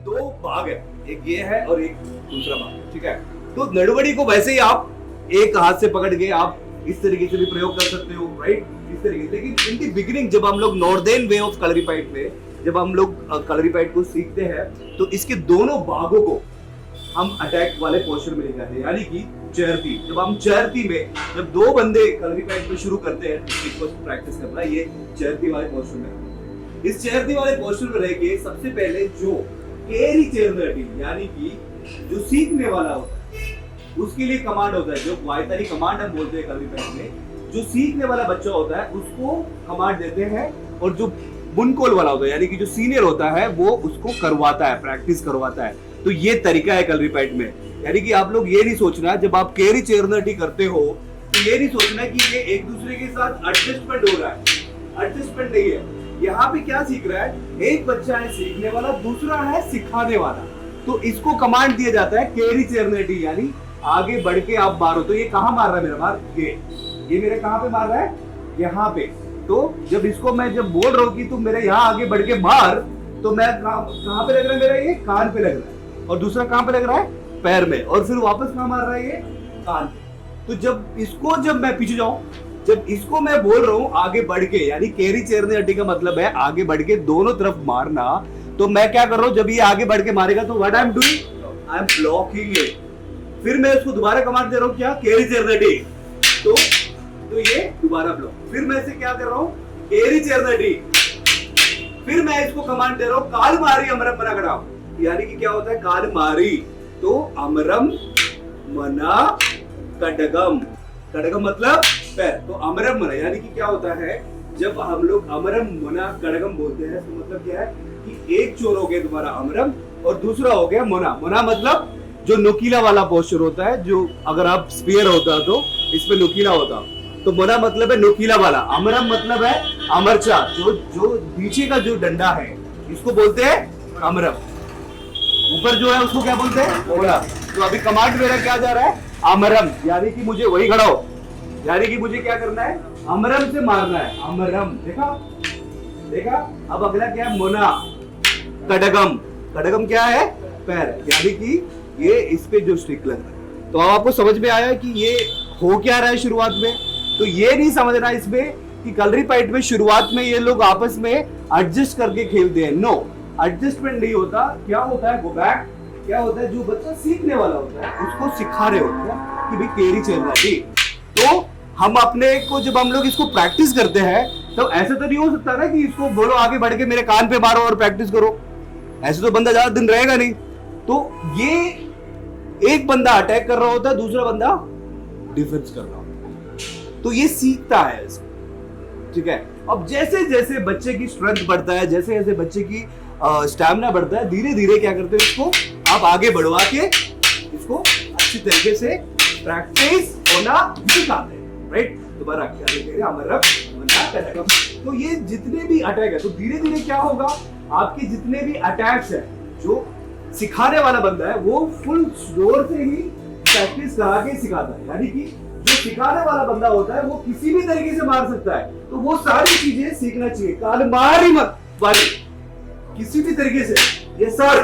दो भाग है, एक ये है और एक दूसरा भाग, ठीक है। तो नड़बड़ी को वैसे ही आप एक हाथ से पकड़ के आप इस तरीके से भी प्रयोग कर सकते हो, राइट, इस तरीके से। लेकिन इन दी बिगिनिंग जब हम लोग नॉर्दर्न वे ऑफ कलरीपाइट में जब हम लोग कलरीपाइट को सीखते हैं तो इसके दोनों भागों को हम अटैक वाले पोस्चर में लेकर आते हैं, यानी कि चेयरती। जब हम चेयरती में जब दो बंदे कलरीपाइट में शुरू करते हैं तो प्रैक्टिस करना, ये चेयरती वाले पोस्चर में। इस चेयरती वाले पोस्चर में रह के सबसे पहले जो केरी चेयरती यानी कि जो सीखने वाला होता है उसके लिए कमांड होता है, जो वायतारी कमांड हम बोलते हैं कलरीपाइट में। जो सीखने वाला बच्चा होता है उसको कमांड देते हैं और जो बुनकोल वाला होता है यानी कि जो सीनियर होता है वो उसको करवाता है, प्रैक्टिस करवाता है। तो ये तरीका है कलरीपाइट में। यानी कि आप लोग ये नहीं सोचना जब आप केरी चेयरती करते हो तो ये नहीं सोचना कि ये एक दूसरे के साथ एडजस्टमेंट हो रहा है, एडजस्टमेंट नहीं है। यहाँ पे क्या सीख रहा है, एक बच्चा है सीखने वाला, दूसरा है सिखाने वाला। तो इसको कमांड दिया जाता है केरी चेयरती यानी आगे बढ़ के आप मारो। तो ये कहाँ मार रहा है मेरा मार, ये मेरे कहाँ पे मार रहा है, यहाँ पे। तो जब इसको मैं जब बोल रहा हूँ कि तुम मेरे यहाँ आगे बढ़ के मार, तो मैं कहाँ पे लग रहा है मेरा, ये कान पे लग रहा है, और दूसरा कहाँ पे लग रहा है, पैर में, और फिर वापस कहाँ मार रहा है, ये कान पे। तो जब मैं पीछे जाऊं, जब इसको मैं बोल रहा हूँ आगे बढ़ के, यानी केरी चेयरती का मतलब है आगे बढ़ के दोनों तरफ मारना। तो मैं क्या कर रहा हूँ, जब ये आगे बढ़ के मारेगा तो what I am doing, I am blocking it. फिर मैं उसको दोबारा कमांड दे रहा हूँ क्या, केरी चेयरती, तो ये दोबारा ब्लॉक। फिर मैं इसे क्या कर रहा हूँ, केरी चेयरती। फिर मैं इसको कमांड दे रहा हूँ काल मारी अमरम मना कड़ा, यानी कि क्या होता है, काल मारी तो अमरम मना कड़गम, कड़गम मतलब पैर, तो अमरम मना यानी कि क्या होता है, जब हम लोग अमरम मना कड़गम बोलते हैं तो मतलब क्या है कि एक चोर हो गया तुम्हारा अमरम और दूसरा हो गया मोना। मोना मतलब जो नुकीला वाला पोस्चर होता है, जो अगर आप स्पीयर होता तो इसमें नुकीला होता, तो मोना मतलब है नुकीला वाला, अमरम मतलब है अमरचा, जो नीचे का जो डंडा है इसको बोलते हैं अमरम, ऊपर जो है उसको क्या बोलते हैं, मोना। तो अभी कमांड मेरा क्या जा रहा है, अमरम, यानी कि मुझे वही खड़ा हो, यानी कि मुझे क्या करना है, अमरम से मारना है, अमरम। देखा। अब अगला क्या है, मोना कड़गम। कड़गम क्या है, पैर, यानी कि ये इस पे जो स्टिक लग रहा है। तो अब आपको समझ में आया कि ये हो क्या रहा है शुरुआत में। तो ये नहीं समझना इसमें कि कलरीपाइट में शुरुआत में ये लोग आपस में एडजस्ट करके खेलते हैं, नो, एडजस्टमेंट नहीं होता। क्या होता है, गो बैक, क्या होता है, जो बच्चा सीखने वाला होता है उसको सिखा रहे होते हैं कि भाई केरी चेयरती। तो हम अपने को जब हम लोग इसको प्रैक्टिस करते हैं तो ऐसे तो नहीं हो सकता ना कि इसको बोलो आगे बढ़ के मेरे कान पे मारो और प्रैक्टिस करो, ऐसे तो बंदा ज्यादा दिन रहेगा नहीं। तो ये एक बंदा अटैक कर रहा होता है, दूसरा बंदा डिफेंस कर रहा होता है, तो ये सीखता है इसको, ठीक है। अब जैसे जैसे बच्चे की स्ट्रेंथ बढ़ता है, जैसे जैसे बच्चे की स्टैमिना बढ़ता है, धीरे धीरे क्या करते हैं, इसको आप आगे बढ़वा के इसको अच्छी तरीके से प्रैक्टिस होना सिखाते हैं, राइट। दोबारा क्या देखेंगे, तो ये जितने भी अटैक है, तो धीरे धीरे क्या होगा, आपके जितने भी अटैक्स है, जो सिखाने वाला बंदा है वो फुल जोर से ही प्रैक्टिस करा के सिखाता है, यानी कि जो सिखाने वाला बंदा होता है वो किसी भी तरीके से मार सकता है। तो वो सारी चीजें सीखना चाहिए, काल मारी मत वाली, किसी भी तरीके से, ये सर,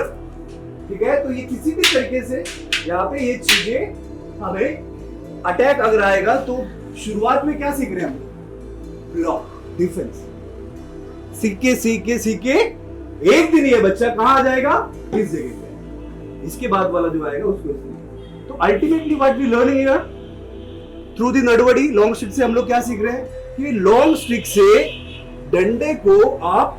ठीक है। तो ये किसी भी तरीके से यहाँ पे ये चीजें हमें अटैक अगर आएगा तो शुरुआत में क्या सीख रहे हैं हम, ब्लॉक, डिफेंस। सीख के एक दिन ये बच्चा कहां आ जाएगा, इस जगह पे। इसके बाद वाला जो आएगा उसको। तो ultimately what we learning here through the नडवड़ी, लॉन्ग स्टिक से हम लोग क्या सीख रहे हैं कि लॉन्ग स्टिक से डंडे को आप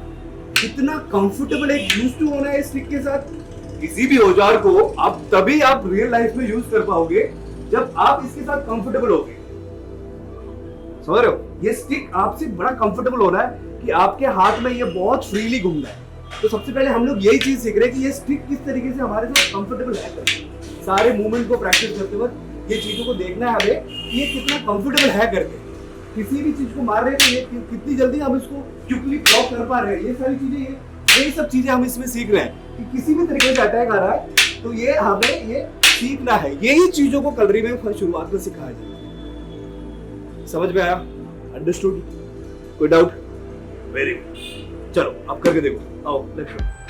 कितना कंफर्टेबल, एक यूज टू होना है इस स्टिक के साथ। किसी भी औजार को आप तभी आप रियल लाइफ में यूज कर पाओगे जब आप इसके साथ कंफर्टेबल होगे, समझ रहे हो। ये स्टिक आपसे बड़ा कंफर्टेबल हो रहा है कि आपके हाथ में ये बहुत फ्रीली घूम रहा है। तो सबसे पहले हम लोग यही चीज सीख रहे हैं कि ये स्टिक किस तरीके से हमारे साथ कंफर्टेबल है। सारे मूवमेंट को प्रैक्टिस करते वक्त ये चीजों को देखना है हमें कि ये कितना कंफर्टेबल है करके। किसी भी चीज को मार रहे हैं तो ये कितनी जल्दी हम इसको क्विकली ब्लॉक कर पा रहे हैं, ये सारी चीजें, ये सब चीजें हम इसमें सीख रहे हैं कि किसी भी तरीके से अटैक आ रहा है तो ये हमें ये सीखना है। यही चीजों को कलरी में शुरुआत में सिखाया जाए। समझ में आया, अंडरस्टूड, कोई डाउट? वेरी गुड, चलो अब करके देखो, आओ लेट्स गो।